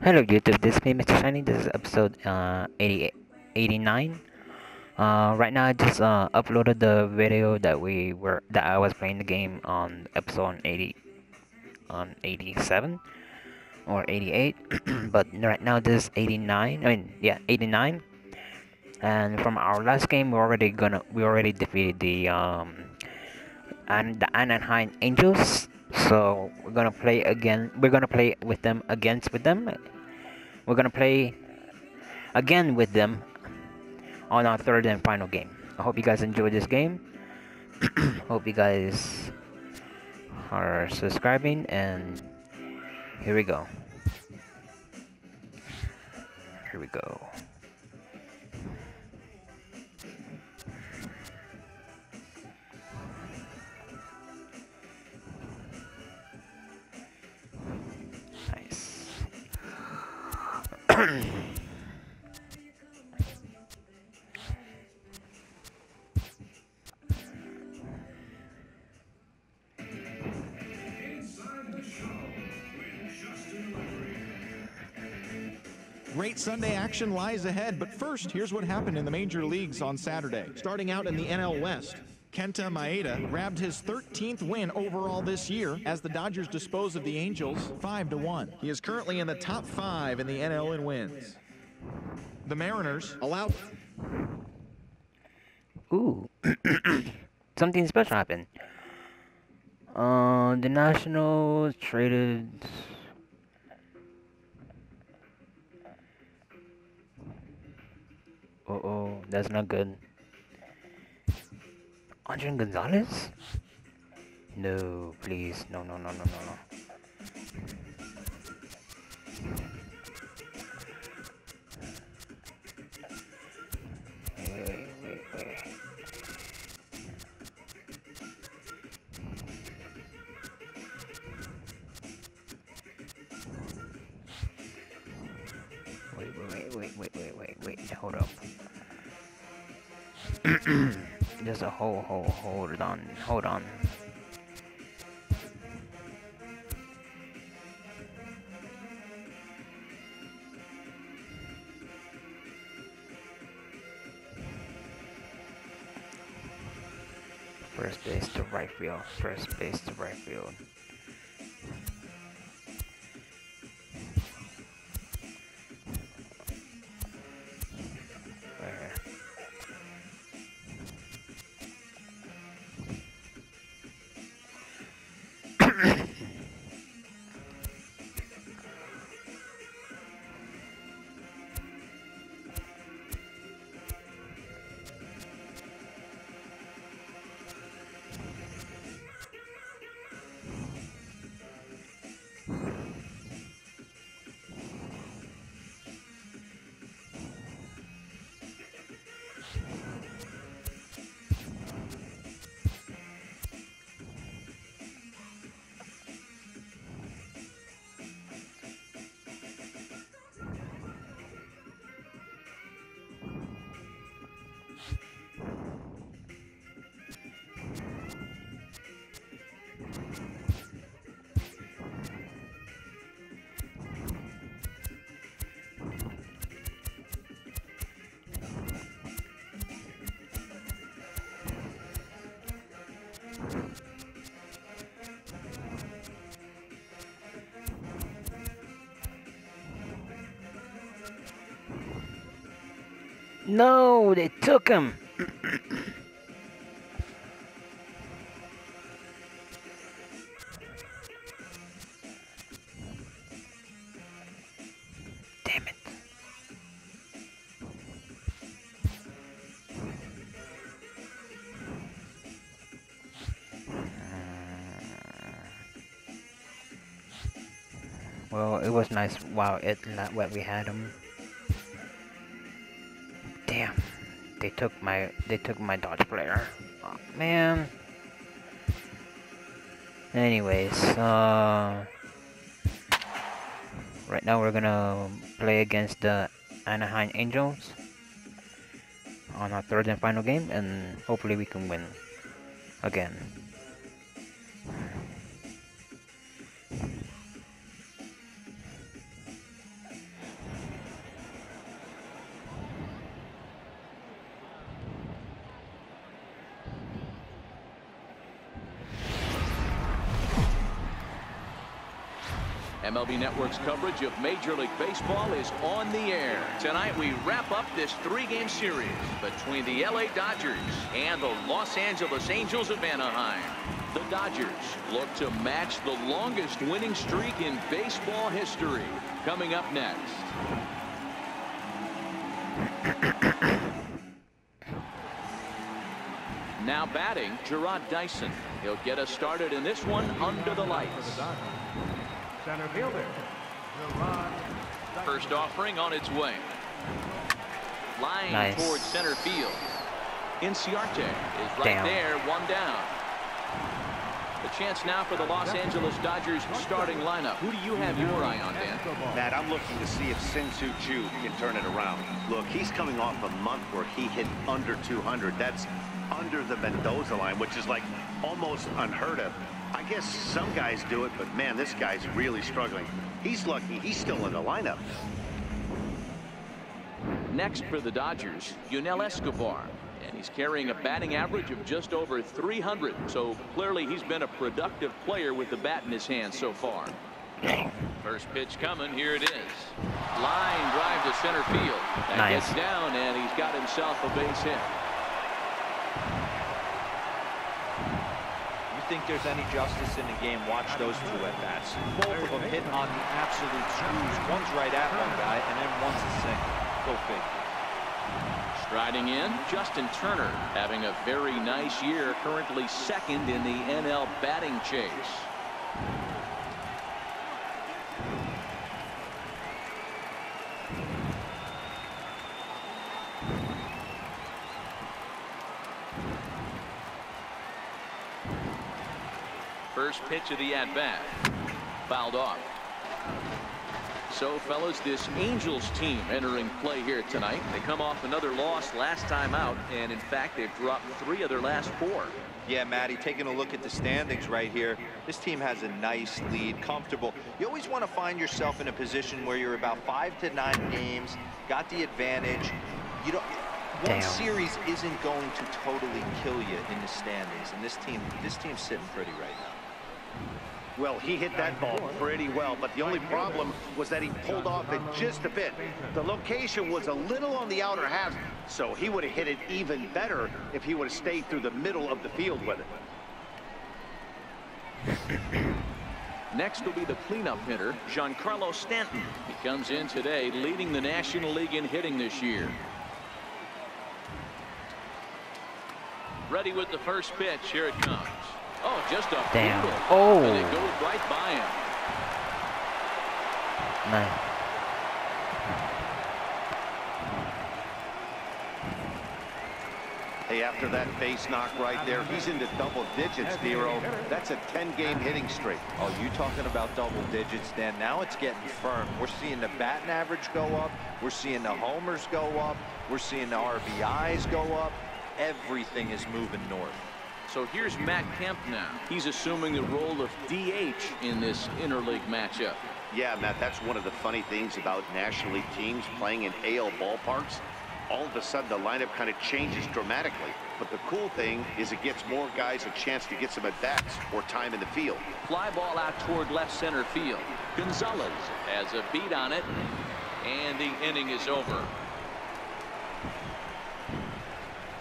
Hello YouTube, this is me, Mr. Shiny. This is episode 89. Right now I just uploaded the video that I was playing the game on episode 87 or 88. But right now this is 89. I mean, yeah, 89. And from our last game, we already defeated the Anaheim Angels. So we're gonna play again. We're gonna play with them against with them. We're gonna play again with them on our third and final game. I hope you guys enjoy this game. Hope you guys are subscribing, and here we go. Here we go. Nice. Great Sunday action lies ahead, but first, here's what happened in the major leagues on Saturday. Starting out in the NL West, Kenta Maeda grabbed his 13th win overall this year as the Dodgers dispose of the Angels 5-1. He is currently in the top 5 in the NL in wins. The Mariners allowed... Ooh. Something special happened. The Nationals traded... Uh-oh, that's not good. Adrian Gonzalez? No, please. No, no, no, no, no, no. Wait. Wait, hold up. Just a hold on. First base to right field. No, they took him. Damn it. Well, it was nice while we had him. Damn, they took my Dodge player. Oh, man. Anyways, right now we're gonna play against the Anaheim Angels on our third and final game, and hopefully we can win again. MLB Network's coverage of Major League Baseball is on the air. Tonight we wrap up this 3-game series between the LA Dodgers and the Los Angeles Angels of Anaheim. The Dodgers look to match the longest winning streak in baseball history. Coming up next. Now batting, Gerard Dyson. He'll get us started in this one under the lights. Center fielder, Gerard Dyson. First offering on its way. Line towards center field. Inciarte is right there, one down. The chance now for the Los Angeles Dodgers starting lineup. Who do you have your eye on, Dan? Matt, I'm looking to see if Sin-Soo Choo can turn it around. Look, he's coming off a month where he hit under 200. That's under the Mendoza line, which is like almost unheard of. I guess some guys do it, but man, this guy's really struggling. He's lucky he's still in the lineup. Next for the Dodgers, Yunel Escobar. And he's carrying a batting average of just over 300. So clearly he's been a productive player with the bat in his hand so far. First pitch coming. Here it is. Line drive to center field. That gets down, and he's got himself a base hit. Think there's any justice in the game, watch those two at-bats. Both of them hit on the absolute screws. One's right at one guy, and then one's a single. Go figure. Striding in, Justin Turner having a very nice year, currently second in the NL batting chase. First pitch of the at-bat. Fouled off. So, fellas, this Angels team entering play here tonight. They come off another loss last time out, and in fact, they've dropped 3 of their last 4. Yeah, Matty, taking a look at the standings right here, this team has a nice lead, comfortable. You always want to find yourself in a position where you're about 5 to 9 games, got the advantage. You don't. One series isn't going to totally kill you in the standings, and this team's sitting pretty right now. Well, he hit that ball pretty well, but the only problem was that he pulled off it just a bit. The location was a little on the outer half, so he would have hit it even better if he would have stayed through the middle of the field with it. Next will be the cleanup hitter, Giancarlo Stanton. He comes in today leading the National League in hitting this year. Ready with the first pitch. Here it comes. Oh, just a field. And it goes right by him. Nice. Hey, after that base knock right there, he's into double digits, Nero. That's a 10-game hitting streak. Oh, you talking about double digits, Dan? Now it's getting firm. We're seeing the batting average go up. We're seeing the homers go up. We're seeing the RBIs go up. Everything is moving north. So here's Matt Kemp now. He's assuming the role of DH in this interleague matchup. Yeah, Matt, that's one of the funny things about National League teams playing in AL ballparks. All of a sudden, the lineup kind of changes dramatically. But the cool thing is it gets more guys a chance to get some at-bats or time in the field. Fly ball out toward left center field. Gonzalez has a beat on it, and the inning is over.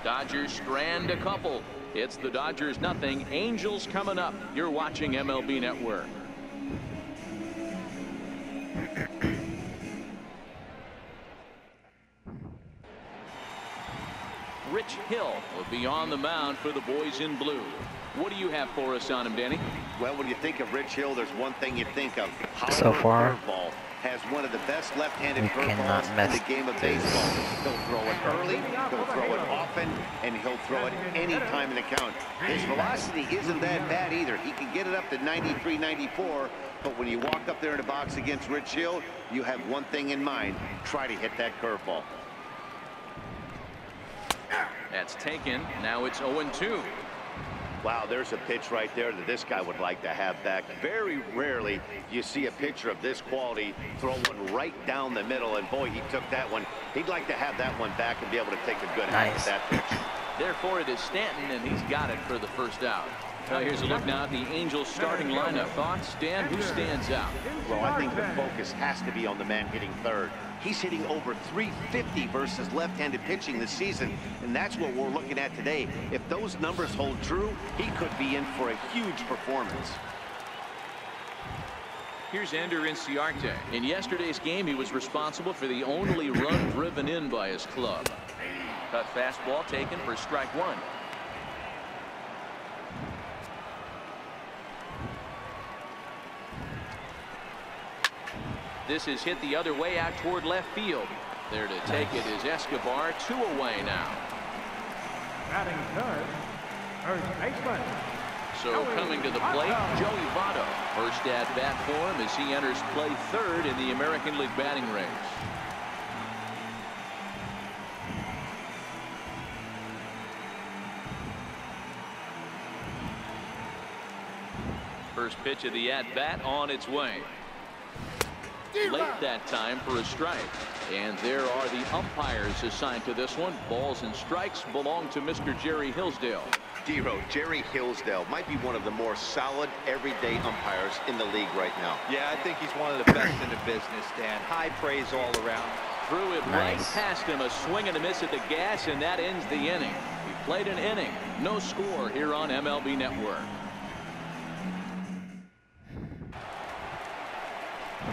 Dodgers strand a couple. It's the Dodgers nothing. Angels coming up. You're watching MLB Network. Rich Hill will be on the mound for the boys in blue. What do you have for us on him, Danny? Well, when you think of Rich Hill, there's one thing you think of. So far, curveball has one of the best left-handed curveballs in the game of baseball. He'll throw it early, he'll throw it often, and he'll throw it any time in the count. His velocity isn't that bad either. He can get it up to 93, 94, but when you walk up there in the box against Rich Hill, you have one thing in mind. Try to hit that curveball. That's taken. Now it's 0-2. Wow, there's a pitch right there that this guy would like to have back. Very rarely you see a pitcher of this quality throw one right down the middle, and boy, he took that one. He'd like to have that one back and be able to take a good hit at that pitch. Therefore, it is Stanton, and he's got it for the first out. Now here's a look now at the Angels starting lineup. Thoughts, Dan? Who stands out? Well, I think the focus has to be on the man hitting third. He's hitting over 350 versus left-handed pitching this season, and that's what we're looking at today. If those numbers hold true, he could be in for a huge performance. Here's Ender Inciarte. In yesterday's game, he was responsible for the only run driven in by his club. Cut fastball taken for strike one. This is hit the other way out toward left field. There to take it is Escobar. 2 away now. Batting third, first baseman. So coming to the plate, Joey Votto. First at bat for him as he enters play third in the American League batting race. First pitch of the at-bat on its way. Late that time for a strike. And there are the umpires assigned to this one. Balls and strikes belong to Mr. Jerry Hillsdale. D-Row, Jerry Hillsdale might be one of the more solid everyday umpires in the league right now. Yeah, I think he's one of the best in the business, Dan. High praise all around. Threw it right past him. A swing and a miss at the gas, and that ends the inning. He played an inning. No score here on MLB Network.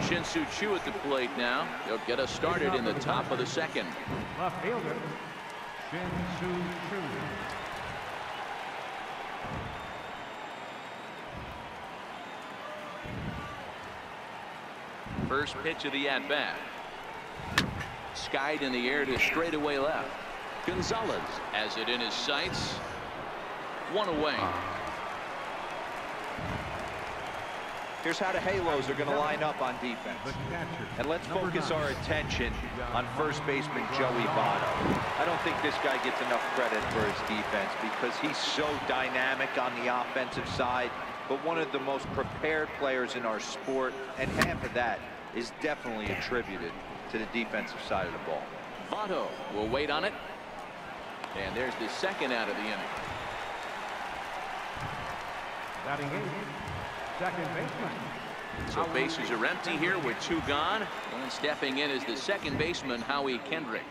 Shin-Soo Choo at the plate now. He'll get us started in the top of the second. Left fielder, Shin-Soo Choo. First pitch of the at-bat. Skied in the air to straightaway left. Gonzalez has it in his sights. 1 away. Here's how the Halos are going to line up on defense. And let's focus our attention on first baseman Joey Votto. I don't think this guy gets enough credit for his defense because he's so dynamic on the offensive side, but one of the most prepared players in our sport, and half of that is definitely attributed to the defensive side of the ball. Votto will wait on it. And there's the second out of the inning. Batting eighth, second baseman. So bases are empty here with 2 gone. And stepping in is the second baseman, Howie Kendrick.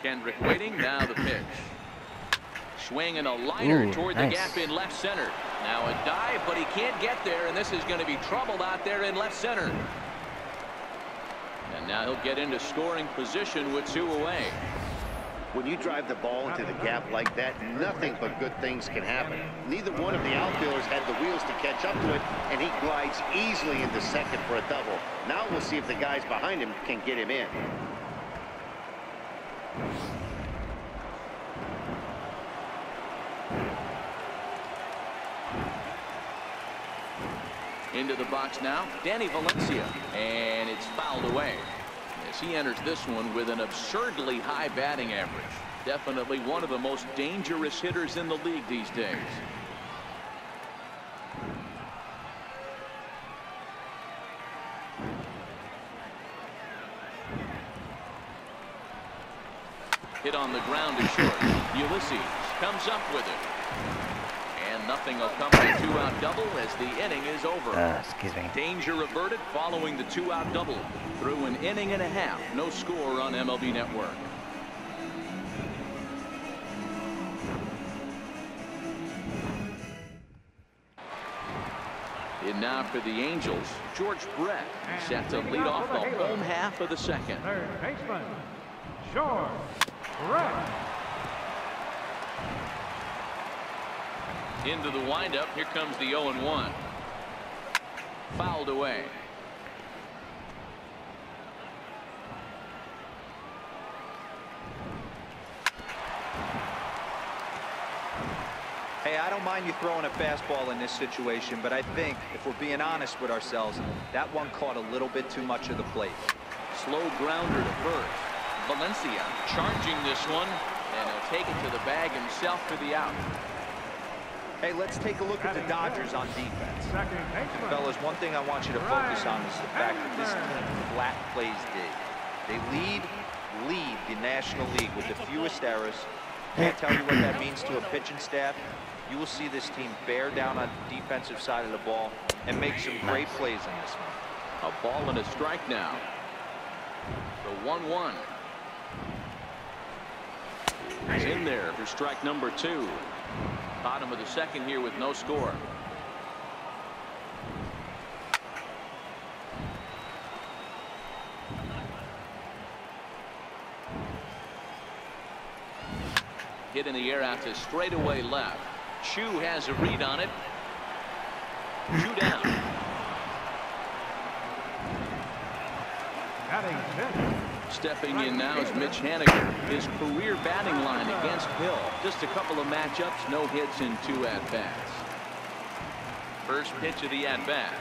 Kendrick waiting. Now the pitch. Swing and a liner toward the gap in left center. Now a dive, but he can't get there, and this is going to be troubled out there in left center. And now he'll get into scoring position with 2 away. When you drive the ball into the gap like that, nothing but good things can happen. Neither one of the outfielders had the wheels to catch up to it, and he glides easily into second for a double. Now we'll see if the guys behind him can get him in. Into the box now, Danny Valencia, and it's fouled away as he enters this one with an absurdly high batting average. Definitely one of the most dangerous hitters in the league these days. Hit on the ground to short. Ulysses comes up with it. And nothing will come from a 2-out double as the inning is over. Excuse me. Danger averted following the 2-out double. Through an inning and a half. No score on MLB Network. And now for the Angels, George Brett set to lead off the home half of the second. Third baseman, George Brett. Into the windup. Here comes the 0-1. Fouled away. Hey, I don't mind you throwing a fastball in this situation, but I think if we're being honest with ourselves, that one caught a little bit too much of the plate. Slow grounder to first. Valencia charging this one, and he'll take it to the bag himself for the out. Hey, let's take a look at the Dodgers on defense. Second baseman. Fellas, one thing I want you to focus on is the fact that this team flat plays big. They lead the National League with the fewest errors, Can't tell you what that means to a pitching staff. You will see this team bear down on the defensive side of the ball and make some great plays in this one. A ball and a strike now. The 1-1. He's in there for strike number 2. Bottom of the second here with no score. Hit in the air out to straightaway left. Chu has a read on it. Chu down. Batting fifth. Stepping in now is Mitch Haniger. His career batting line against Hill. Just a couple of matchups, no hits in 2 at-bats. First pitch of the at-bat.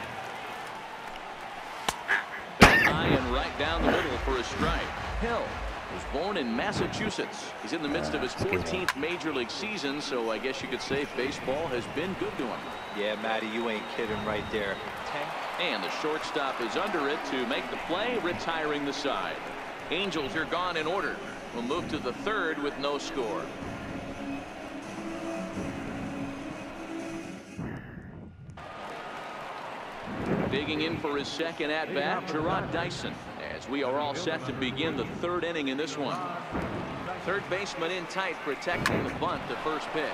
Bent high and right down the middle for a strike. Hill was born in Massachusetts. He's in the midst of his 14th major league season, so I guess you could say baseball has been good to him. Yeah, Matty, you ain't kidding right there. And the shortstop is under it to make the play, retiring the side. Angels are gone in order. We'll move to the third with no score. Digging in for his second at-bat, Gerard Dyson, as we are all set to begin the third inning in this one. Third baseman in tight, protecting the bunt, the first pitch.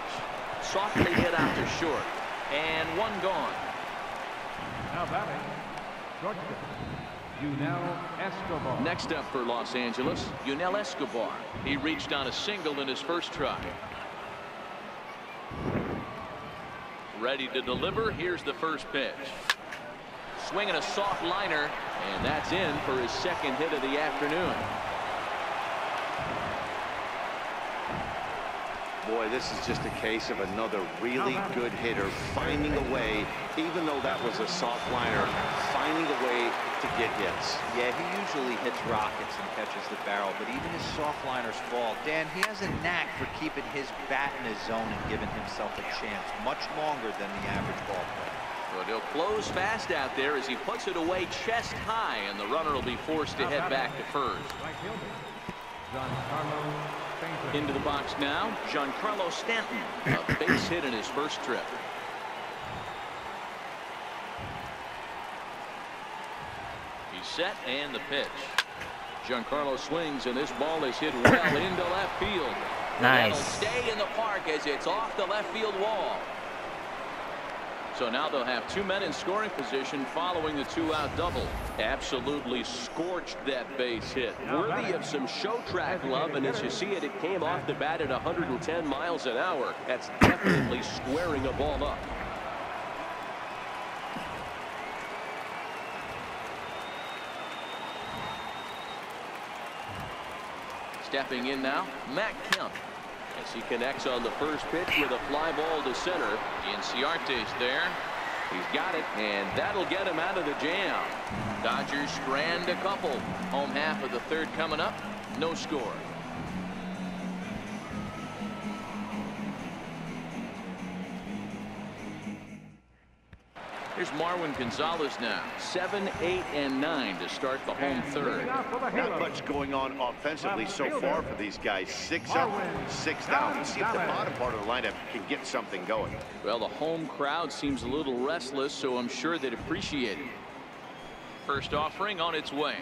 Softly hit out to short, and one gone. Now batting, shortstop, Yunel Escobar. Next up for Los Angeles, Yunel Escobar. He reached on a single in his first try. Ready to deliver. Here's the first pitch. Swinging a soft liner, and that's in for his second hit of the afternoon. Boy, this is just a case of another really good hitter finding a way, even though that was a soft liner, finding a way to get hits. Yeah, he usually hits rockets and catches the barrel, but even his soft liners fall. Dan, he has a knack for keeping his bat in his zone and giving himself a chance much longer than the average ball player. But he'll close fast out there as he puts it away chest high, and the runner will be forced to head back to first. Into the box now, Giancarlo Stanton, a base hit in his first trip. He's set, and the pitch. Giancarlo swings, and this ball is hit well into left field. Nice. That'll stay in the park as it's off the left field wall. So now they'll have 2 men in scoring position following the 2-out double. Absolutely scorched that base hit. Worthy of some show track love, and as you see it, it came off the bat at 110 miles an hour. That's definitely squaring a ball up. Stepping in now, Matt Kemp. As he connects on the first pitch with a fly ball to center. Inciarte's there. He's got it, and that'll get him out of the jam. Dodgers strand a couple. Home half of the third coming up. No score. Here's Marwin Gonzalez now. 7, 8, and 9 to start the home third. Not much going on offensively so far for these guys. 6 up, 6 down. Let's see if the bottom part of the lineup can get something going. Well, the home crowd seems a little restless, so I'm sure they'd appreciate it. First offering on its way.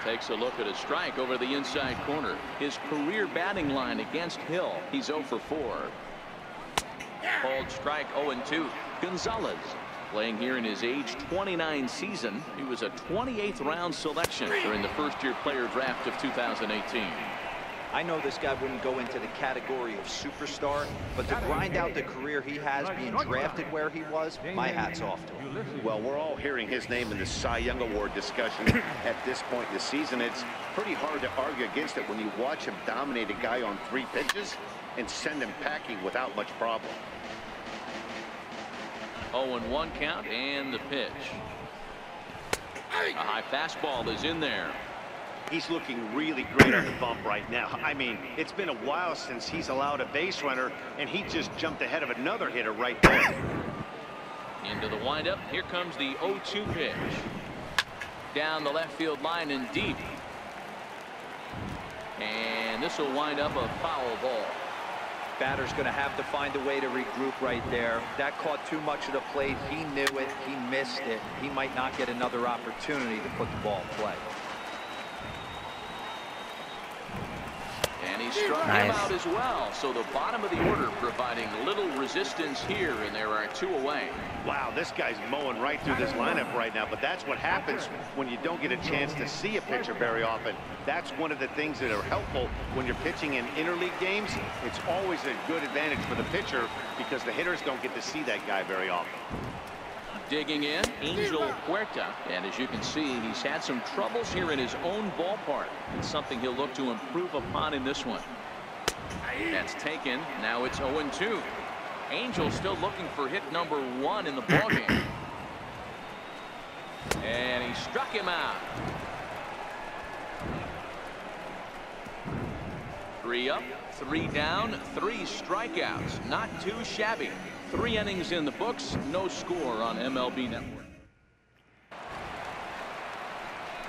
Takes a look at a strike over the inside corner. His career batting line against Hill. He's 0 for 4. Called strike 0-2. Gonzalez playing here in his age 29 season. He was a 28th round selection during the first-year player draft of 2018. I know this guy wouldn't go into the category of superstar, but to grind out the career he has being drafted where he was, my hat's off to him. Well, we're all hearing his name in the Cy Young Award discussion at this point in the season. It's pretty hard to argue against it when you watch him dominate a guy on 3 pitches and send him packing without much problem. 0-1 count, and the pitch. A high fastball is in there. He's looking really great on the bump right now. I mean, it's been a while since he's allowed a base runner, and he just jumped ahead of another hitter right there. Into the windup. Here comes the 0-2 pitch. Down the left field line and deep. And this will wind up a foul ball. Batter's going to have to find a way to regroup right there. That caught too much of the plate. He knew it. He missed it. He might not get another opportunity to put the ball in play. And he struck him out as well. So the bottom of the order providing little resistance here, and there are 2 away. Wow, this guy's mowing right through this lineup right now, but that's what happens when you don't get a chance to see a pitcher very often. That's one of the things that are helpful when you're pitching in interleague games. It's always a good advantage for the pitcher because the hitters don't get to see that guy very often. Digging in, Angel Huerta, and as you can see, he's had some troubles here in his own ballpark. It's something he'll look to improve upon in this one. That's taken. Now it's 0-2. Angel still looking for hit number 1 in the ballgame. And he struck him out. 3 up, 3 down, 3 strikeouts. Not too shabby. 3 innings in the books, no score on MLB Network.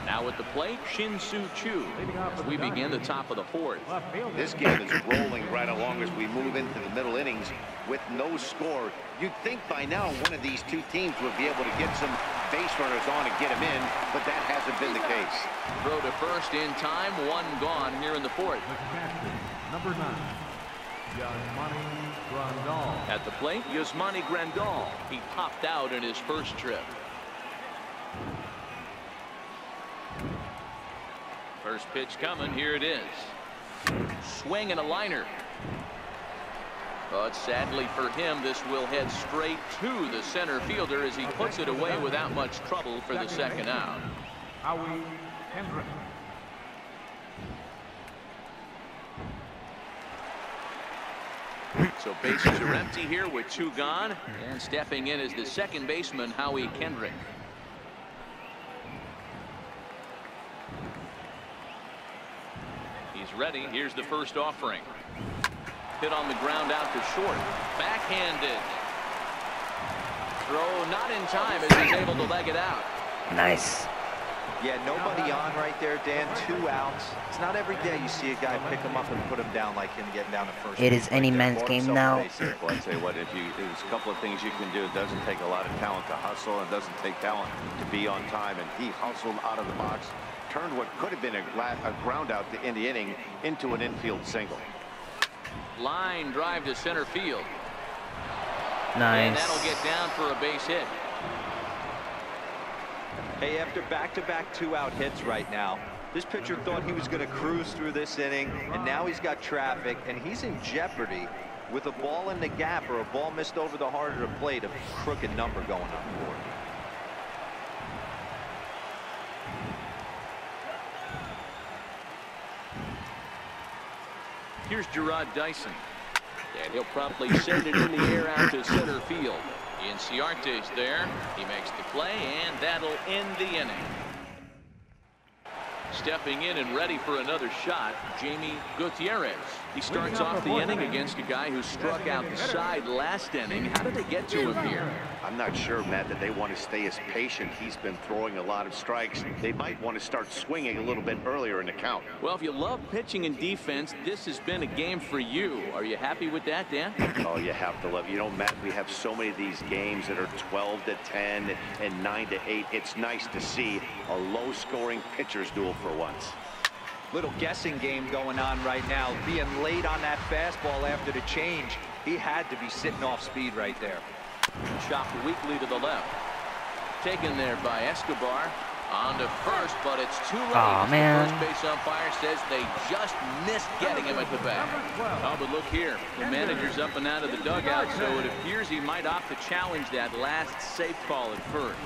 Now at the plate, Shin-Soo Choo, as we begin the top of the 4th. This game is rolling right along as we move into the middle innings with no score. You'd think by now one of these 2 teams would be able to get some base runners on and get them in, but that hasn't been the case. Throw to first in time, 1 gone here in the 4th. Number 9, Yasmani Grandal. At the plate, Yasmani Grandal. He popped out in his first trip. First pitch coming. Here it is. Swing and a liner. But sadly for him, this will head straight to the center fielder as he puts it away without much trouble for the second out. Howie Kendrick. So bases are empty here with 2 gone, and stepping in is the second baseman, Howie Kendrick. He's ready. Here's the first offering. Hit on the ground out to short. Backhanded. Throw not in time as he's able to leg it out. Nice. Yeah, nobody on right there, Dan. 2 outs. It's not every day you see a guy pick him up and put him down like him getting down to first. It is any man's game now. Well, I tell you what, there's a couple of things you can do. It doesn't take a lot of talent to hustle, and it doesn't take talent to be on time. And he hustled out of the box, turned what could have been a ground out to end the inning into an infield single. Line drive to center field. Nice. And that'll get down for a base hit. Hey, after back-to-back 2-out hits right now, this pitcher thought he was going to cruise through this inning, and now he's got traffic, and he's in jeopardy with a ball in the gap or a ball missed over the heart of the plate, a crooked number going on the board. Here's Gerard Dyson, and he'll promptly send it in the air out to center field. Inciarte's there. He makes the play, and that'll end the inning. Stepping in and ready for another shot, Jamie Gutierrez. He starts off the inning against a guy who struck out the side last inning. How did they get to him here? I'm not sure, Matt, that they want to stay as patient. He's been throwing a lot of strikes. They might want to start swinging a little bit earlier in the count. Well, if you love pitching and defense, this has been a game for you. Are you happy with that, Dan? Oh, you have to love. You know, Matt, we have so many of these games that are 12-10 and 9-8. It's nice to see a low-scoring pitcher's duel for once. Little guessing game going on right now. Being late on that fastball after the change. He had to be sitting off speed right there. Chopped weakly to the left. Taken there by Escobar. On to first, but it's too late. Oh, man. The first base umpire says they just missed getting him at the bat. Oh, but look here. The manager's up and out of the dugout, so it appears he might opt to challenge that last safe call at first.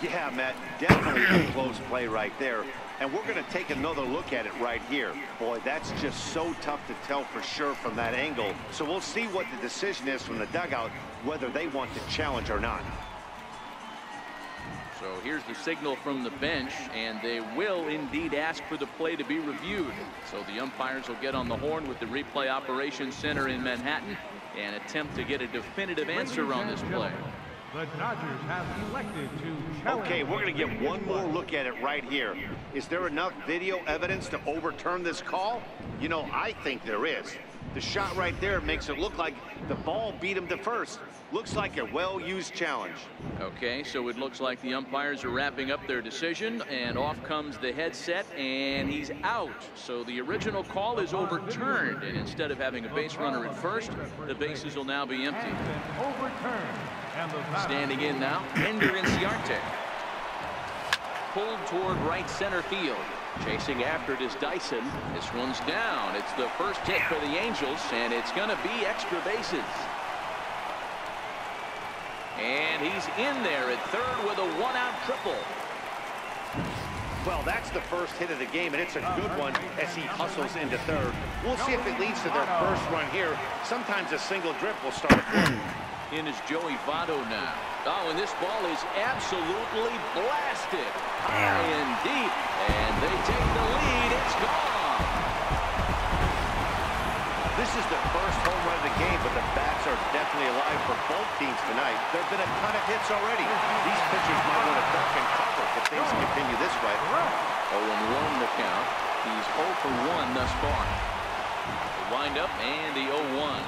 Yeah, Matt, definitely a close play right there. And we're going to take another look at it right here. Boy, that's just so tough to tell for sure from that angle. So we'll see what the decision is from the dugout, whether they want to challenge or not. So here's the signal from the bench, and they will indeed ask for the play to be reviewed. So the umpires will get on the horn with the replay operations center in Manhattan and attempt to get a definitive answer on this play. The Dodgers have elected to challenge. Okay, we're going to get one more look at it right here. Is there enough video evidence to overturn this call? You know, I think there is. The shot right there makes it look like the ball beat him to first. Looks like a well-used challenge. Okay, so it looks like the umpires are wrapping up their decision, and off comes the headset, and he's out. So the original call is overturned, and instead of having a base runner at first, the bases will now be empty. Standing in now, Ender Inciarte. Pulled toward right center field. Chasing after it is Dyson. This one's down. It's the first hit for the Angels, and it's going to be extra bases. And he's in there at third with a one-out triple. Well, that's the first hit of the game, and it's a good one as he hustles into third. We'll see if it leads to their first run here. Sometimes a single drip will start a play. In is Joey Votto now. Oh, and this ball is absolutely blasted. High and deep. And they take the lead. It's gone. This is the first home run of the game, but the bats are definitely alive for both teams tonight. There have been a ton of hits already. These pitchers might want to duck and cover if things continue this way. 0-1 the count. He's 0 for 1 thus far. The windup and the 0-1.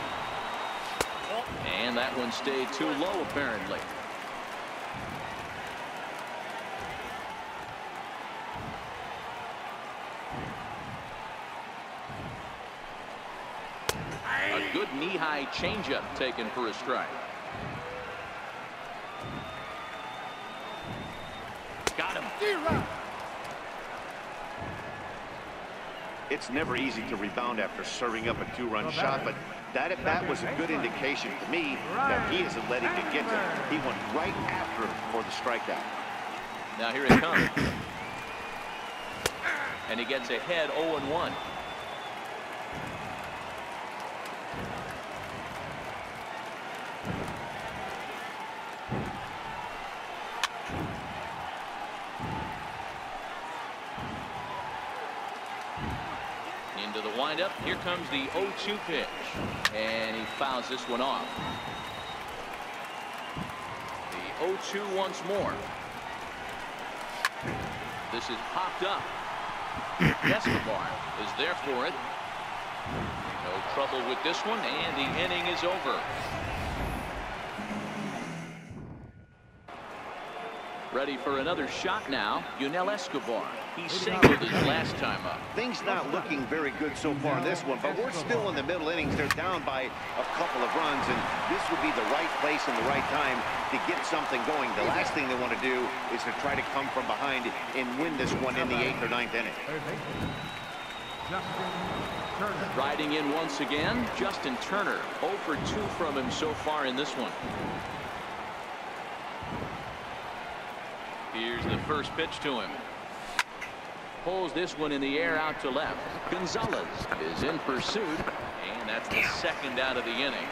And that one stayed too low, apparently. A good knee-high changeup taken for a strike. Got him. It's never easy to rebound after serving up a two-run shot, but that at bat was a good indication to me that he isn't letting it get to him. He went right after him for the strikeout. Now here it comes. And he gets ahead 0-1. Into the windup. Here comes the 0-2 pitch. And he fouls this one off. The 0-2 once more. This is popped up. Escobar is there for it. No trouble with this one, and the inning is over. Ready for another shot now, Yunel Escobar. He singled his last time up. Things not looking very good so far in this one, but we're still in the middle innings. They're down by a couple of runs, and this would be the right place and the right time to get something going. The last thing they want to do is to try to come from behind and win this one in the 8th or 9th inning. Riding in once again, Justin Turner. 0 for 2 from him so far in this one. Here's the first pitch to him. Pulls this one in the air out to left. Gonzalez is in pursuit, and that's the second out of the inning.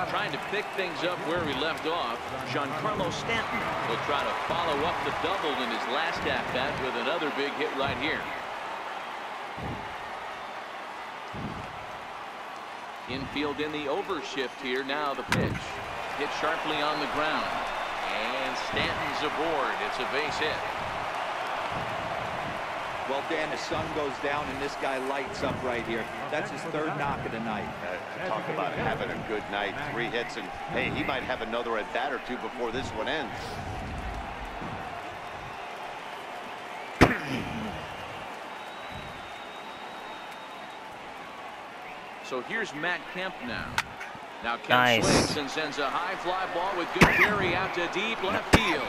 Trying to pick things up where he left off, Giancarlo Stanton will try to follow up the double in his last at-bat with another big hit right here. Infield in the overshift here. Now the pitch. Hit sharply on the ground. And Stanton's aboard. It's a base hit. Well, Dan, the sun goes down and this guy lights up right here. That's his third knock of the night. Talk about having a good night. 3 hits, and hey, he might have another at bat or two before this one ends. So here's Matt Kemp now. Now Kemp swings and sends a high fly ball with good carry out to deep left field.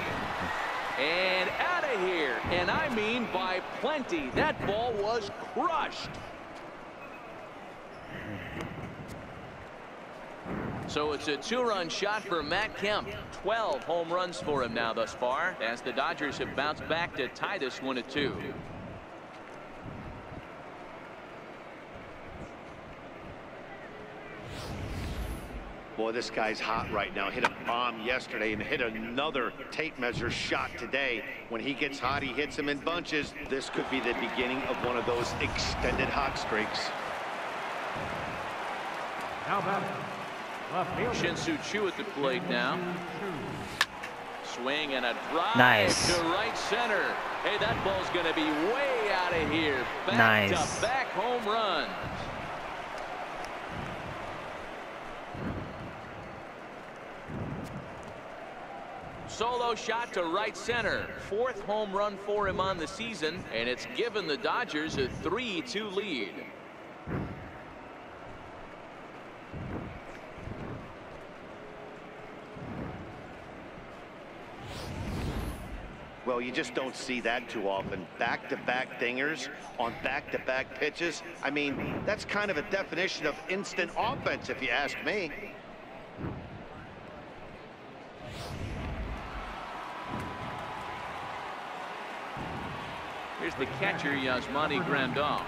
And out of here. And I mean by plenty. That ball was crushed. So it's a 2-run shot for Matt Kemp. 12 home runs for him now thus far, as the Dodgers have bounced back to tie this one at 2. Boy, this guy's hot right now. Hit a bomb yesterday and hit another tape measure shot today. When he gets hot, he hits them in bunches. This could be the beginning of one of those extended hot streaks. Now batting, Shin-Soo Choo at the plate now. Swing and a drive to right center. Hey, that ball's going to be way out of here. Back-to-back home runs. Solo shot to right center. 4th home run for him on the season, and it's given the Dodgers a 3-2 lead. Well, you just don't see that too often. Back-to-back dingers on back-to-back pitches. I mean, that's kind of a definition of instant offense, if you ask me. Here's the catcher, Yasmani Grandal.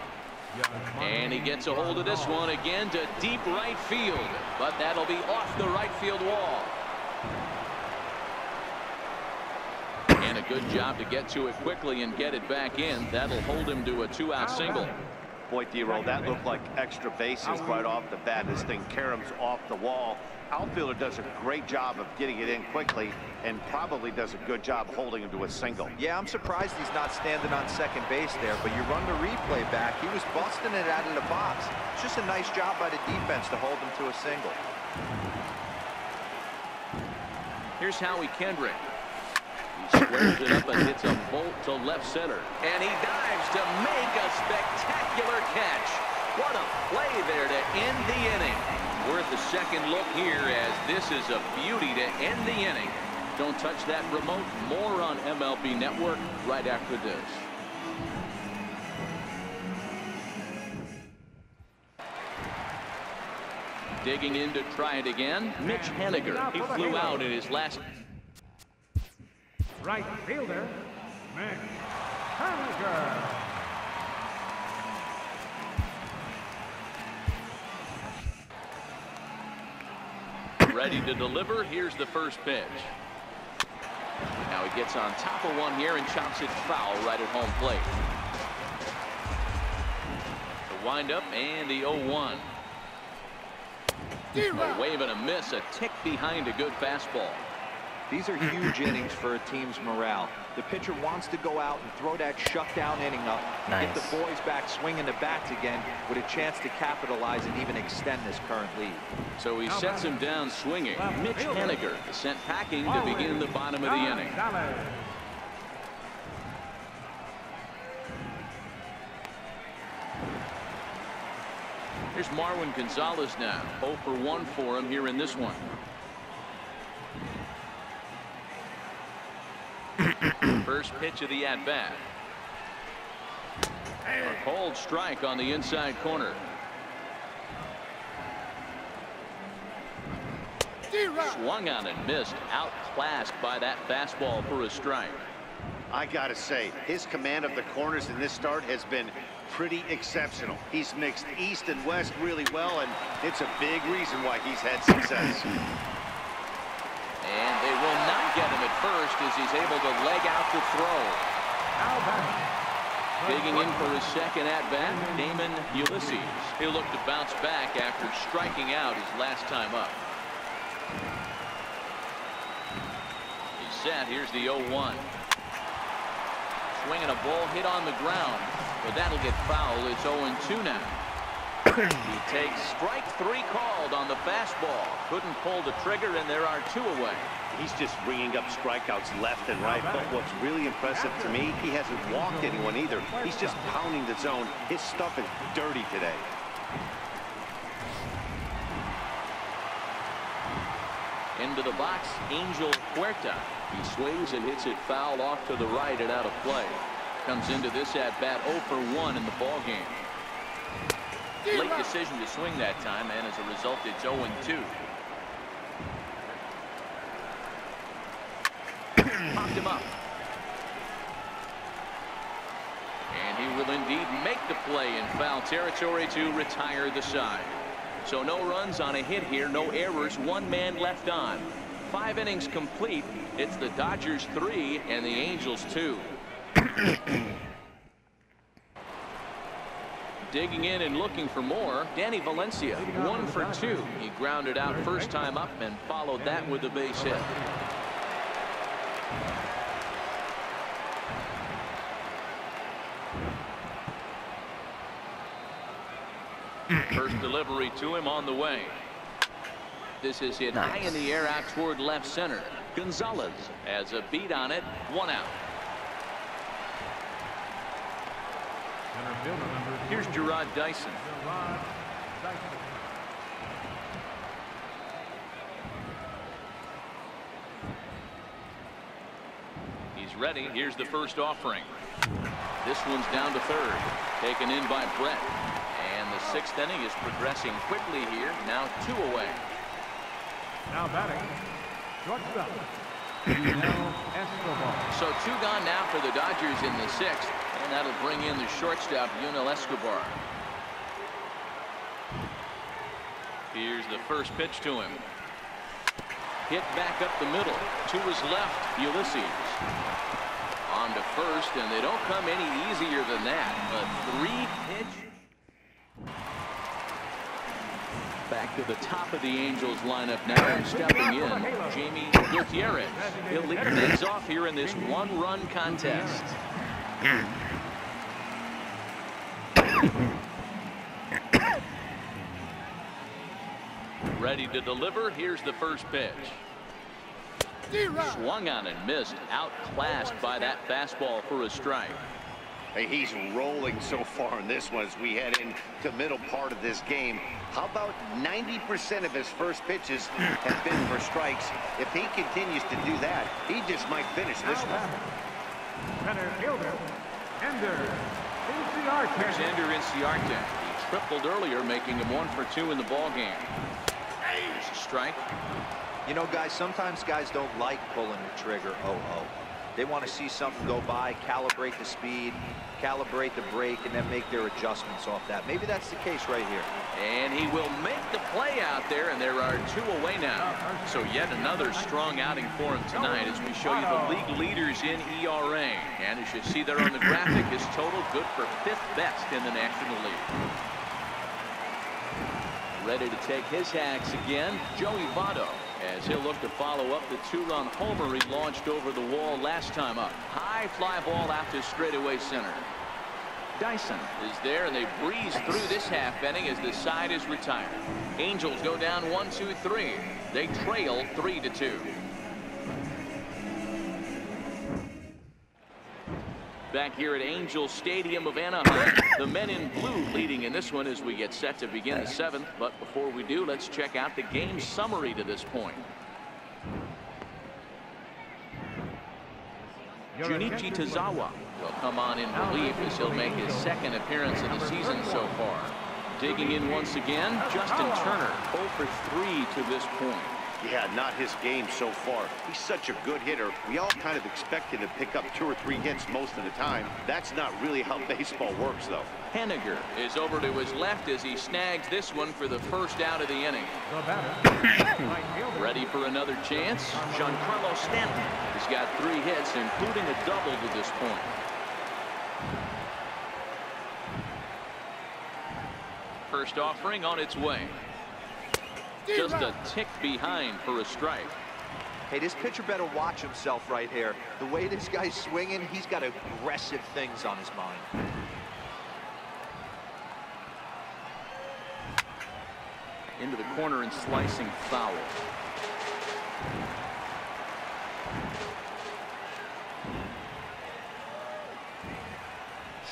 And he gets a hold of this one again to deep right field. But that'll be off the right field wall. And a good job to get to it quickly and get it back in. That'll hold him to a 2-out single. Boy, D-Roll, that looked like extra bases right off the bat. This thing caroms off the wall. Outfielder does a great job of getting it in quickly and probably does a good job holding him to a single. Yeah, I'm surprised he's not standing on second base there, but you run the replay back. He was busting it out of the box. It's just a nice job by the defense to hold him to a single. Here's Howie Kendrick. He squares it up and hits a bolt to left center. And he dives to make a spectacular catch. What a play there to end the inning. Worth a second look here, as this is a beauty to end the inning. Don't touch that remote. More on MLB Network right after this. Digging in to try it again, Mitch Haniger. He flew out in his last. Right fielder, Mitch Haniger. Ready to deliver. Here's the first pitch. Now he gets on top of one here and chops it foul right at home plate. The windup and the 0-1. A wave and a miss, a tick behind a good fastball. These are huge innings for a team's morale. The pitcher wants to go out and throw that shutdown inning up and get the boys back swinging the bats again with a chance to capitalize and even extend this current lead. So he sets him down swinging. Mitch Haniger is sent packing to begin the bottom of the inning. Here's Marwin Gonzalez now. 0 for 1 for him here in this one. First pitch of the at-bat. A cold strike on the inside corner. Swung on and missed. Outclassed by that fastball for a strike. I gotta say, his command of the corners in this start has been pretty exceptional. He's mixed east and west really well, and it's a big reason why he's had success. And they will not get him at first as he's able to leg out to throw. Digging in for his second at-bat, Damon Ulysses. He'll look to bounce back after striking out his last time up. He's set. Here's the 0-1. Swinging a ball hit on the ground, but that'll get foul. It's 0-2 now. He takes strike 3 called on the fastball. Couldn't pull the trigger, and there are 2 away. He's just ringing up strikeouts left and right, but what's really impressive to me, he hasn't walked anyone either. He's just pounding the zone. His stuff is dirty today. Into the box, Angel Huerta. He swings and hits it foul off to the right and out of play. Comes into this at-bat 0 for 1 in the ballgame. Late decision to swing that time, and as a result, it's 0-2. Popped him up. And he will indeed make the play in foul territory to retire the side. So no runs on a hit here, no errors, 1 man left on. 5 innings complete. It's the Dodgers 3 and the Angels 2. Digging in and looking for more, Danny Valencia, 1 for 2. He grounded out first time up and followed that with a base hit. First delivery to him on the way. This is hit high in the air out toward left center. Gonzalez has a beat on it. 1 out. Here's Gerard Dyson. He's ready. Here's the first offering. This one's down to third. Taken in by Brett. And the 6th inning is progressing quickly here. Now 2 away. Now batting, shortstop. So 2 gone now for the Dodgers in the 6th. And that'll bring in the shortstop, Yunel Escobar. Here's the first pitch to him. Hit back up the middle. To his left, Ulysses. On to first, and they don't come any easier than that. A 3-pitch. Back to the top of the Angels lineup now, and stepping in, Jamie Gutierrez. He'll lead things off here in this 1-run contest. Ready to deliver. Here's the first pitch. Swung on and missed. Outclassed by that fastball for a strike. Hey, he's rolling so far in this one as we head into middle part of this game. How about 90% of his first pitches have been for strikes? If he continues to do that, he just might finish this one. Center fielder, Ender Inciarte. Here's Ender Inciarte. He tripled earlier, making him 1 for 2 in the ball game. Here's a strike. You know, guys, sometimes guys don't like pulling the trigger. They want to see something go by, calibrate the speed, calibrate the brake, and then make their adjustments off that. Maybe that's the case right here. And he will make the play out there, and there are 2 away now. So yet another strong outing for him tonight as we show you the league leaders in ERA. And as you see there on the graphic, his total good for 5th best in the National League. Ready to take his hacks again, Joey Votto, as he'll look to follow up the 2-run homer he launched over the wall last time up. High fly ball out to straightaway center. Dyson is there, and they breeze through this half inning as the side is retired. Angels go down 1-2-3. They trail 3-2. Back here at Angels Stadium of Anaheim, the men in blue leading in this one as we get set to begin the 7th. But before we do, let's check out the game summary to this point. Junichi Tozawa will come on in relief as he'll make his 2nd appearance of the season so far. Digging in once again, Justin Turner, 0 for 3 to this point. Yeah, not his game so far. He's such a good hitter. We all kind of expect him to pick up 2 or 3 hits most of the time. That's not really how baseball works, though. Henniger is over to his left as he snags this one for the first out of the inning. Ready for another chance? Giancarlo Stanton has got 3 hits, including a double to this point. First offering on its way. Just a tick behind for a strike. Hey, this pitcher better watch himself right here. The way this guy's swinging, he's got aggressive things on his mind. Into the corner and slicing foul.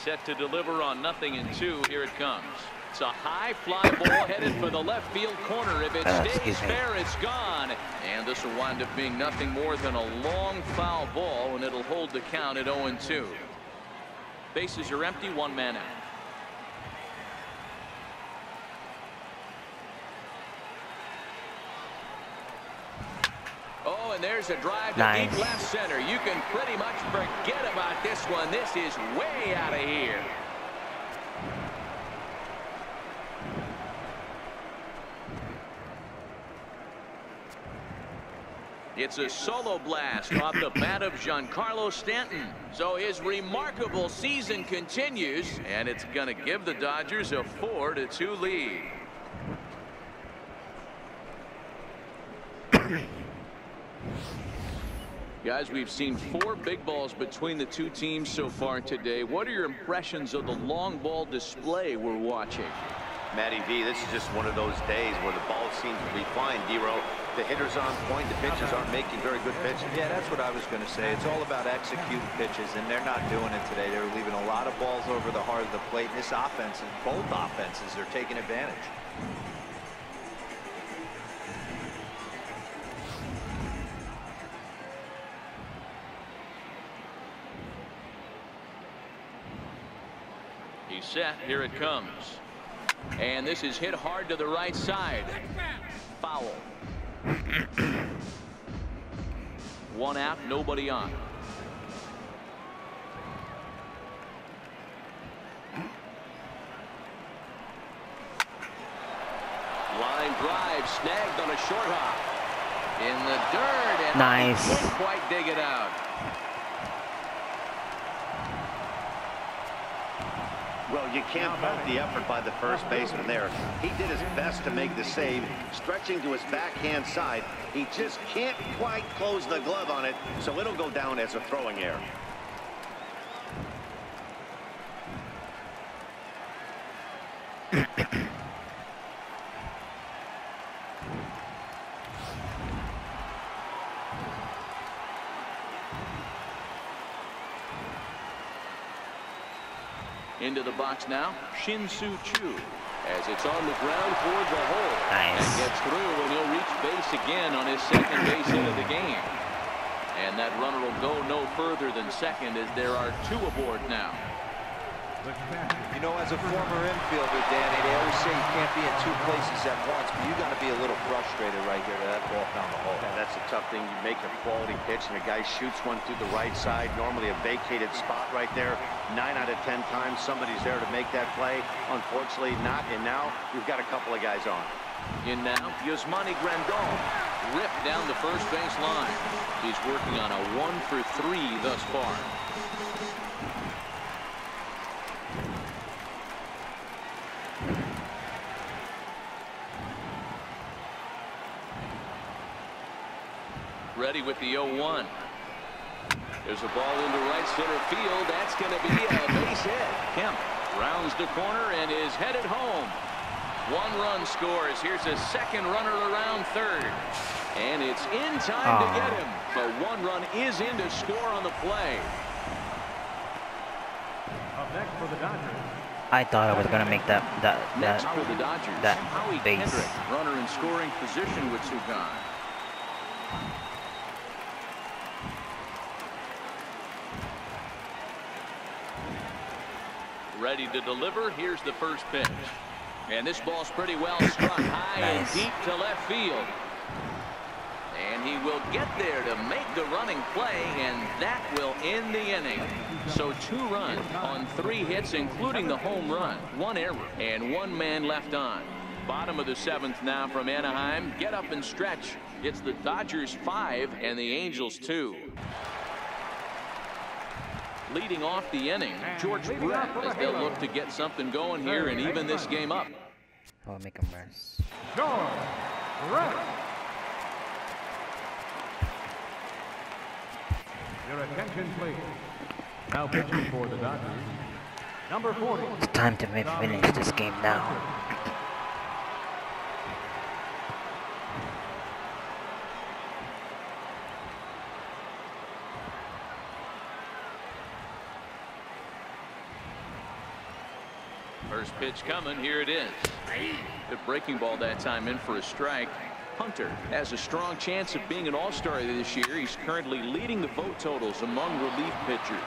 Set to deliver on 0-2. Here it comes. It's a high fly ball headed for the left field corner. If it stays fair, it's gone. And this will wind up being nothing more than a long foul ball, and it'll hold the count at 0-2. Bases are empty, 1 man out. Oh, and there's a drive to deep left center. You can pretty much forget about this one. This is way out of here. It's a solo blast off the bat of Giancarlo Stanton. So his remarkable season continues, and it's going to give the Dodgers a 4-2 lead. Guys, we've seen 4 big balls between the two teams so far today. What are your impressions of the long ball display we're watching? Matty V, this is just one of those days where the ball seems to be flying, D-Row. The hitter's on point. The pitchers aren't making very good pitches. Yeah, that's what I was going to say. It's all about executing pitches, and they're not doing it today. They're leaving a lot of balls over the heart of the plate. And this offense, both offenses, are taking advantage. He's set. Here it comes. And this is hit hard to the right side. Foul. 1 out, nobody on. Line drive snagged on a short hop. In the dirt, and nice. He couldn't quite dig it out. Well, you can't fault the effort by the first baseman there. He did his best to make the save, stretching to his backhand side. He just can't quite close the glove on it, so it'll go down as a throwing error. Into the box now, Shin-Soo Choo, as it's on the ground toward the hole. Nice. And gets through, and he'll reach base again on his second base hit of the game. And that runner will go no further than second, as there are 2 aboard now. You know, as a former infielder, Danny, they always say you can't be in 2 places at once, but you got to be a little frustrated right here to that ball down the hole. Yeah, that's a tough thing. You make a quality pitch and a guy shoots one through the right side, normally a vacated spot right there. 9 out of 10 times somebody's there to make that play. Unfortunately not, and now you've got a couple of guys on. In now, Yasmani Grandal, ripped down the first base line. He's working on a 1 for 3 thus far. Ready with the 0-1. There's a ball into right center field. That's going to be a base hit. Kemp rounds the corner and is headed home. 1 run scores. Here's a second runner around third. And it's in time to get him. The 1 run is in to score on the play. Up next for the Dodgers. I thought I was gonna make that Next for the Dodgers, Howie base. Kendrick, runner in scoring position with 2 gone. Ready to deliver. Here's the first pitch. And this ball's pretty well struck high Nice. and deep to left field. And he will get there to make the running play, and that will end the inning. So 2 runs on 3 hits, including the home run, 1 error, and 1 man left on. Bottom of the 7th now from Anaheim. Get up and stretch. It's the Dodgers 5 and the Angels 2. Leading off the inning, George Brett, as they'll look to get something going here and even this game up. I'll make him rest. George Brett. Your attention, please. Now pitching for the Dodgers, number 40. It's time to finish this game now. First pitch coming. Here it is. The breaking ball that time in for a strike. Hunter has a strong chance of being an all-star this year. He's currently leading the vote totals among relief pitchers.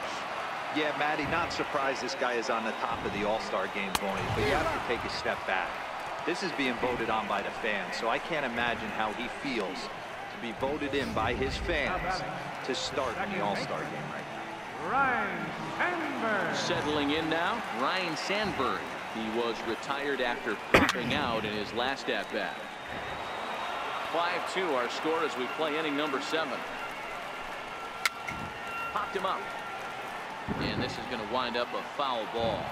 Yeah, Matty, not surprised this guy is on the top of the all-star game going, but you have to take a step back. This is being voted on by the fans, so I can't imagine how he feels to be voted in by his fans to start in the all-star game right now. Ryan Sandberg. Settling in now, Ryan Sandberg. He was retired after popping out in his last at-bat. 5-2 our score as we play inning number 7. Popped him up. And this is going to wind up a foul ball.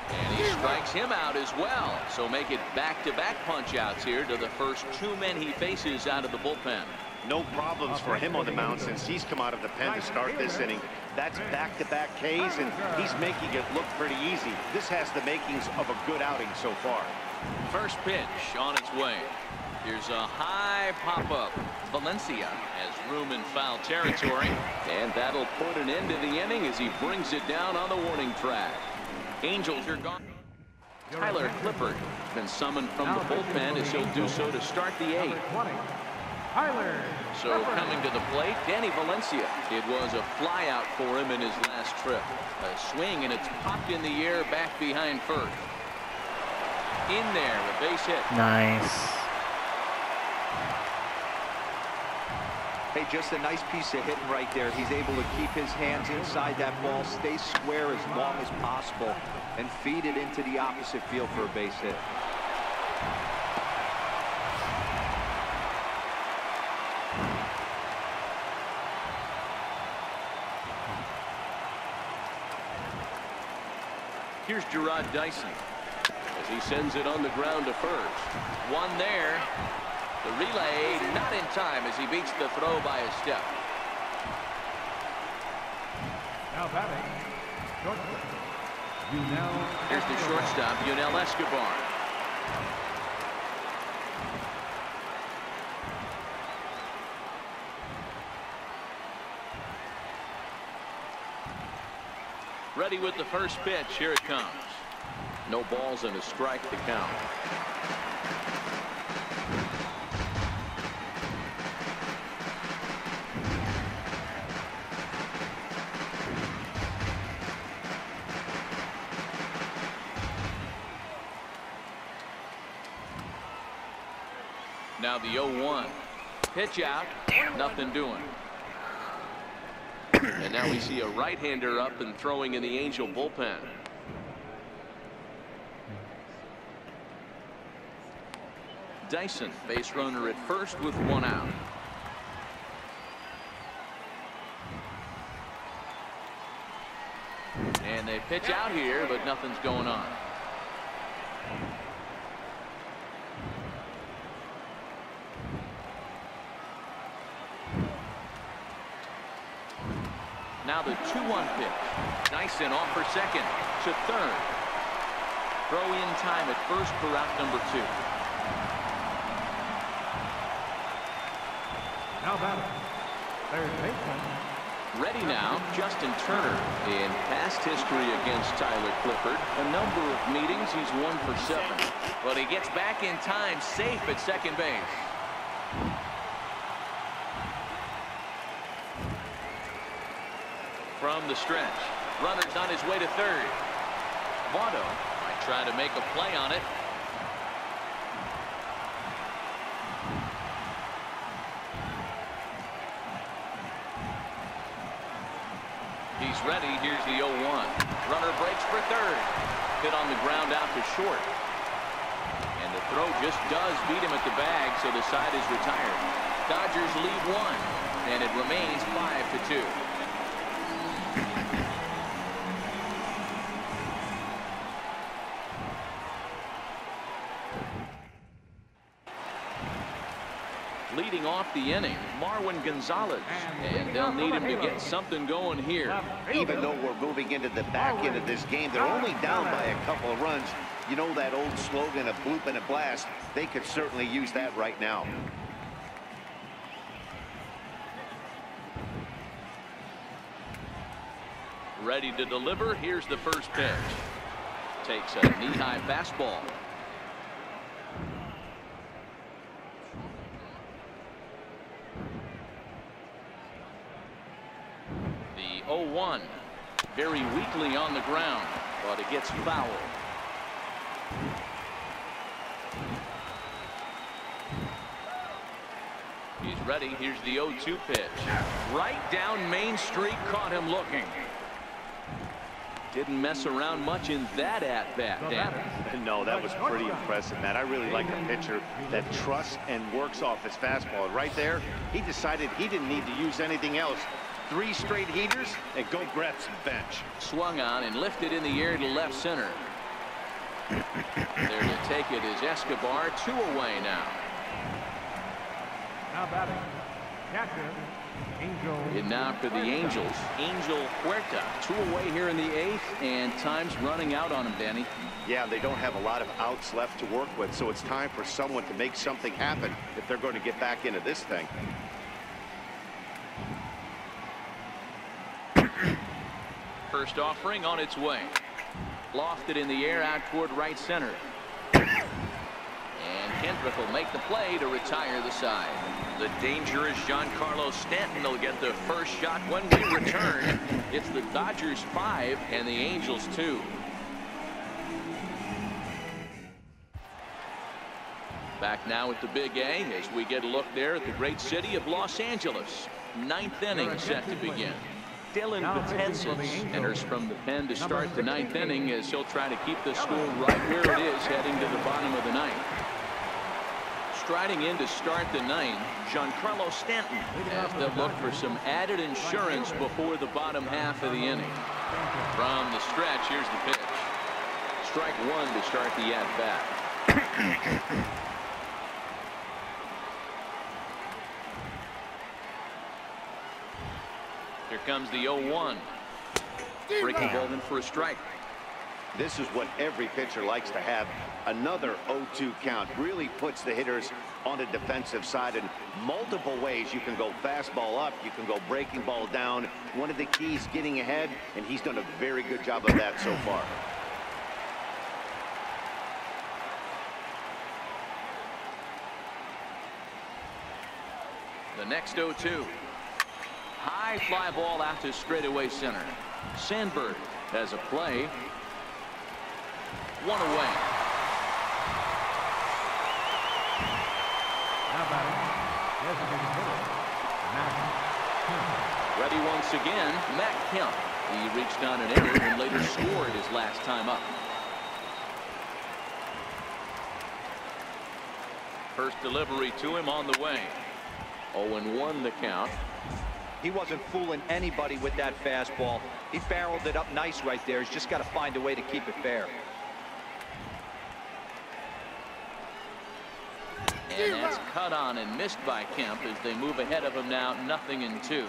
And he strikes him out as well. So make it back-to-back punch-outs here to the first 2 men he faces out of the bullpen. No problems for him on the mound since he's come out of the pen to start this inning. That's back-to-back Ks, and he's making it look pretty easy. This has the makings of a good outing so far. First pitch on its way. Here's a high pop-up. Valencia has room in foul territory, and that'll put an end to the inning as he brings it down on the warning track. Angels are gone. Tyler Clippard has been summoned from the bullpen as he'll do so to start the 8th. So coming to the plate, Danny Valencia. It was a flyout for him in his last trip. A swing, and it's popped in the air back behind first. In there, a base hit. Nice. Hey, just a nice piece of hitting right there. He's able to keep his hands inside that ball, stay square as long as possible, and feed it into the opposite field for a base hit. Here's Gerard Dyson as he sends it on the ground to first. One there. The relay not in time as he beats the throw by a step. Now batting, shortstop. Here's the shortstop, Yunel Escobar. Ready with the first pitch. Here it comes. No balls and a strike to count. Now the 0-1. Pitch out. Nothing doing. And now we see a right-hander up and throwing in the Angel bullpen. Dyson, base runner at first with 1 out. And they pitch out here, but nothing's going on. Now the 2-1 pitch. Dyson off for second to third. Throw in time at first for out number 2. Now batting, third baseman. Ready now, Justin Turner. In past history against Tyler Clippard, a number of meetings he's 1 for 7. But he gets back in time, safe at second base. From the stretch, runner's on his way to third. Votto might try to make a play on it. He's ready. Here's the 0-1. Runner breaks for third. Hit on the ground out to short. And the throw just does beat him at the bag, so the side is retired. Dodgers lead 1, and it remains 5-2. Leading off the inning, Marwin Gonzalez, and they'll need him to get something going here. Even though we're moving into the back end of this game, they're only down by a couple of runs. You know that old slogan, a bloop and a blast? They could certainly use that right now. Ready to deliver. Here's the first pitch. Takes a knee-high fastball. The 0-1. Very weakly on the ground, but it gets fouled. He's ready. Here's the 0-2 pitch. Right down Main Street, caught him looking. Didn't mess around much in that at-bat, Dan. No, that was pretty impressive, Matt. I really like a pitcher that trusts and works off his fastball. Right there, he decided he didn't need to use anything else. 3 straight heaters and go grab some bench. Swung on and lifted in the air to left center. There to take it is Escobar. 2 away now. Now batting, catcher, Angel. And now for the Angels, Angel Huerta. 2 away here in the 8th, and time's running out on him, Danny. Yeah, they don't have a lot of outs left to work with, so it's time for someone to make something happen if they're going to get back into this thing. First offering on its way. Lofted in the air out toward right center. And Kendrick will make the play to retire the side. The dangerous Giancarlo Stanton will get the first shot when we return. It's the Dodgers 5 and the Angels 2. Back now at the Big A as we get a look there at the great city of Los Angeles. 9th inning set to begin. Dylan Betances enters from the pen to start the 9th inning as he'll try to keep the score right where it is heading to the bottom of the 9th. Striding in to start the 9th, Giancarlo Stanton, as they'll look for some added insurance before the bottom half of the inning. From the stretch, here's the pitch. Strike 1 to start the at-bat. Here comes the 0-1. Breaking ball in for a strike. This is what every pitcher likes to have. Another 0-2 count really puts the hitters on the defensive side in multiple ways. You can go fastball up, you can go breaking ball down. One of the keys, getting ahead, and he's done a very good job of that so far. The next 0-2. High fly ball out to straightaway center. Sandberg has a play. 1 away. Now batting, designated hitter, Matt Kemp. Ready once again, Matt Kemp. He reached on an inning and later scored his last time up. First delivery to him on the way. 0-1 the count. He wasn't fooling anybody with that fastball. He barreled it up nice right there. He's just got to find a way to keep it fair. And that's cut on and missed by Kemp as they move ahead of him now, 0-2.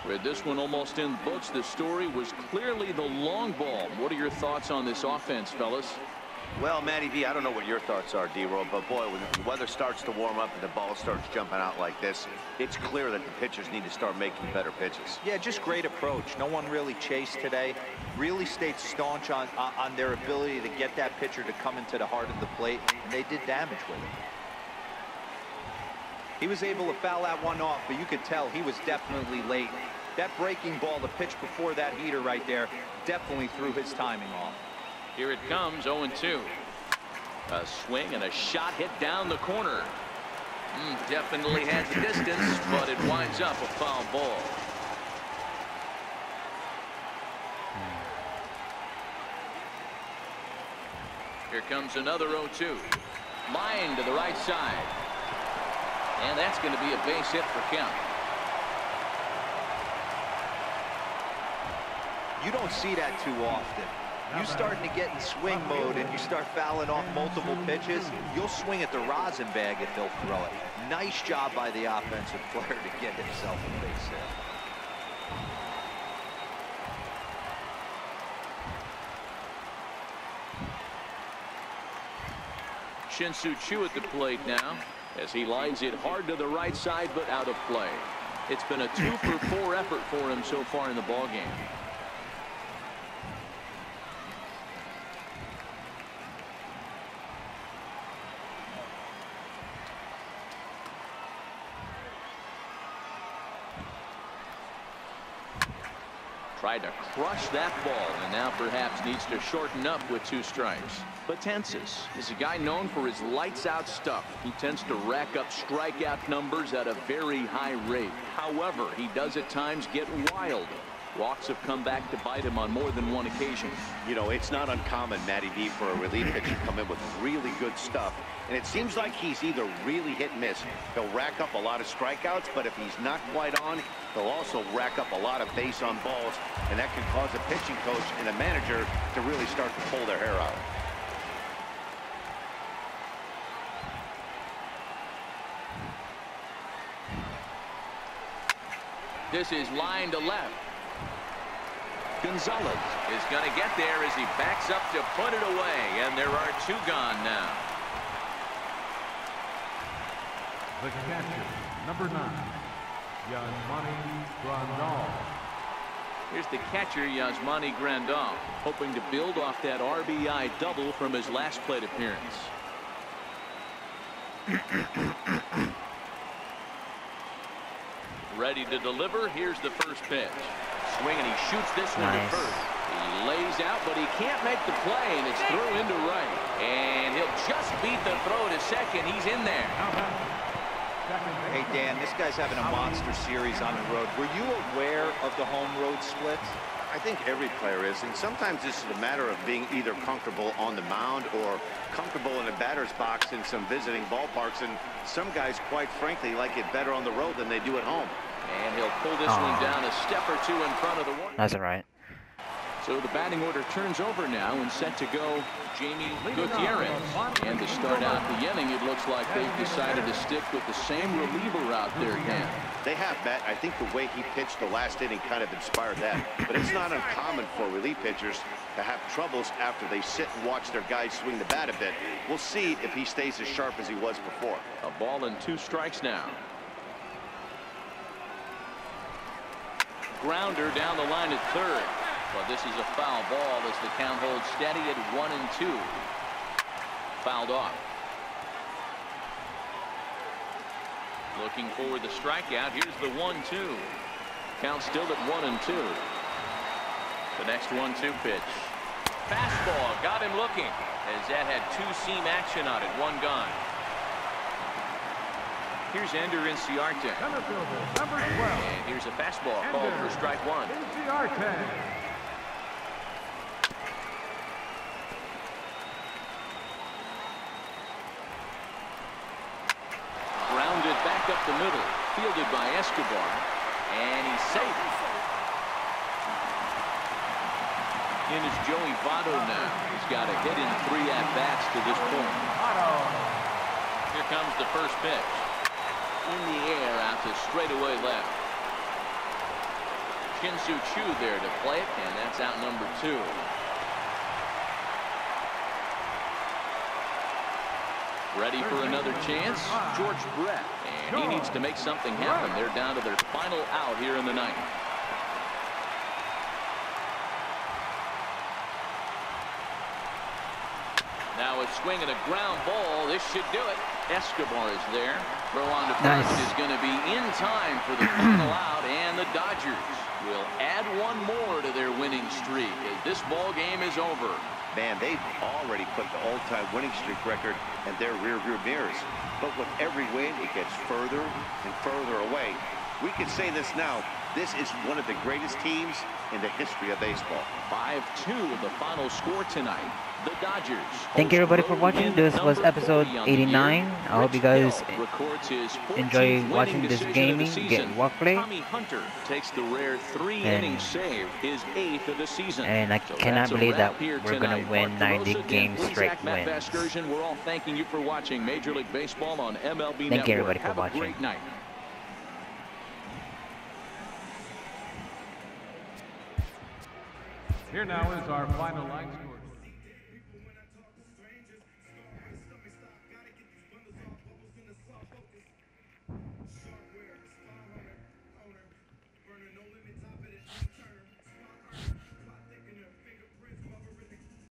With this one almost in the books, the story was clearly the long ball. What are your thoughts on this offense, fellas? Well, Matty V, I don't know what your thoughts are, D-Roll, but boy, when the weather starts to warm up and the ball starts jumping out like this, it's clear that the pitchers need to start making better pitches. Yeah, just great approach. No one really chased today. Really stayed staunch on their ability to get that pitcher to come into the heart of the plate, and they did damage with it. He was able to foul that one off, but you could tell he was definitely late. That breaking ball, the pitch before that heater right there, definitely threw his timing off. Here it comes, 0-2. A swing and a shot hit down the corner. Definitely had the distance, but it winds up a foul ball. Here comes another 0-2. Line to the right side. And that's going to be a base hit for Kemp. You don't see that too often. You starting to get in swing mode and you start fouling off multiple pitches, you'll swing at the rosin bag if they'll throw it. Nice job by the offensive player to get himself a base hit. Shin-Soo Choo at the plate now as he lines it hard to the right side but out of play. It's been a 2-for-4 effort for him so far in the ballgame. Tried to crush that ball and now perhaps needs to shorten up with 2 strikes. Betances is a guy known for his lights-out stuff. He tends to rack up strikeout numbers at a very high rate. However, he does at times get wild. Walks have come back to bite him on more than one occasion. You know, it's not uncommon, Matty D, for a relief pitcher to come in with really good stuff. And it seems like he's either really hit and miss. He'll rack up a lot of strikeouts, but if he's not quite on, he'll also rack up a lot of base on balls. And that can cause a pitching coach and a manager to really start to pull their hair out. This is line to left. Gonzalez is going to get there as he backs up to put it away, and there are 2 gone now. The catcher, number 9, Yasmani Grandal. Here's the catcher, Yasmani Grandal, hoping to build off that RBI double from his last plate appearance. Ready to deliver. Here's the first pitch. Swing, and he shoots this one to first. He lays out, but he can't make the play, and it's through into right. And he'll just beat the throw to second. He's in there. Hey, Dan, this guy's having a monster series on the road. Were you aware of the home road splits? I think every player is, and sometimes this is a matter of being either comfortable on the mound or comfortable in a batter's box in some visiting ballparks, and some guys, quite frankly, like it better on the road than they do at home. And he'll pull this one down a step or 2 in front of the one. That's all right. So the batting order turns over now, and set to go Jamie Gutierrez. And to start out the inning, it looks like they've decided to stick with the same reliever out there, Dan. They have, Matt. I think the way he pitched the last inning kind of inspired that. But it's not uncommon for relief pitchers to have troubles after they sit and watch their guys swing the bat a bit. We'll see if he stays as sharp as he was before. A ball and 2 strikes now. Grounder down the line at third. But this is a foul ball as the count holds steady at 1-2. Fouled off. Looking for the strikeout. Here's the 1-2. Count still at 1-2. The next 1-2 pitch. Fastball got him looking as that had 2-seam action on it. 1 gone. Here's Ender Inciarte. Center fielder, number 12. And here's a fastball called for strike 1. Inciarte. Grounded back up the middle. Fielded by Escobar. And he's safe. In is Joey Votto now. He's got a hit in 3 at-bats to this point. Here comes the first pitch. In the air out to straightaway left. Shin-Soo Choo there to play it, and that's out number 2. Ready for another chance? George Brett. And he needs to make something happen. They're down to their final out here in the 9th. Now a swing and a ground ball. This should do it. Escobar is there. Throw on to first is going to be in time for the final out, and the Dodgers will add 1 more to their winning streak as this ball game is over. Man, they've already put the all-time winning streak record in their rearview mirrors. But with every win, it gets further and further away. We can say this now. This is one of the greatest teams in the history of baseball. 5-2 the final score tonight. The Dodgers. Thank you everybody for watching. This was episode 89. I hope you guys enjoy watching this gaming, get walk play. Tommy Hunter takes the rare 3 innings save, his 8th of the season. And I cannot believe that we're going to win 90 games straight wins. We're all thanking you for watching Major League Baseball on MLB Network. Thank you everybody for Have watching. a great night. Here now is our final line score.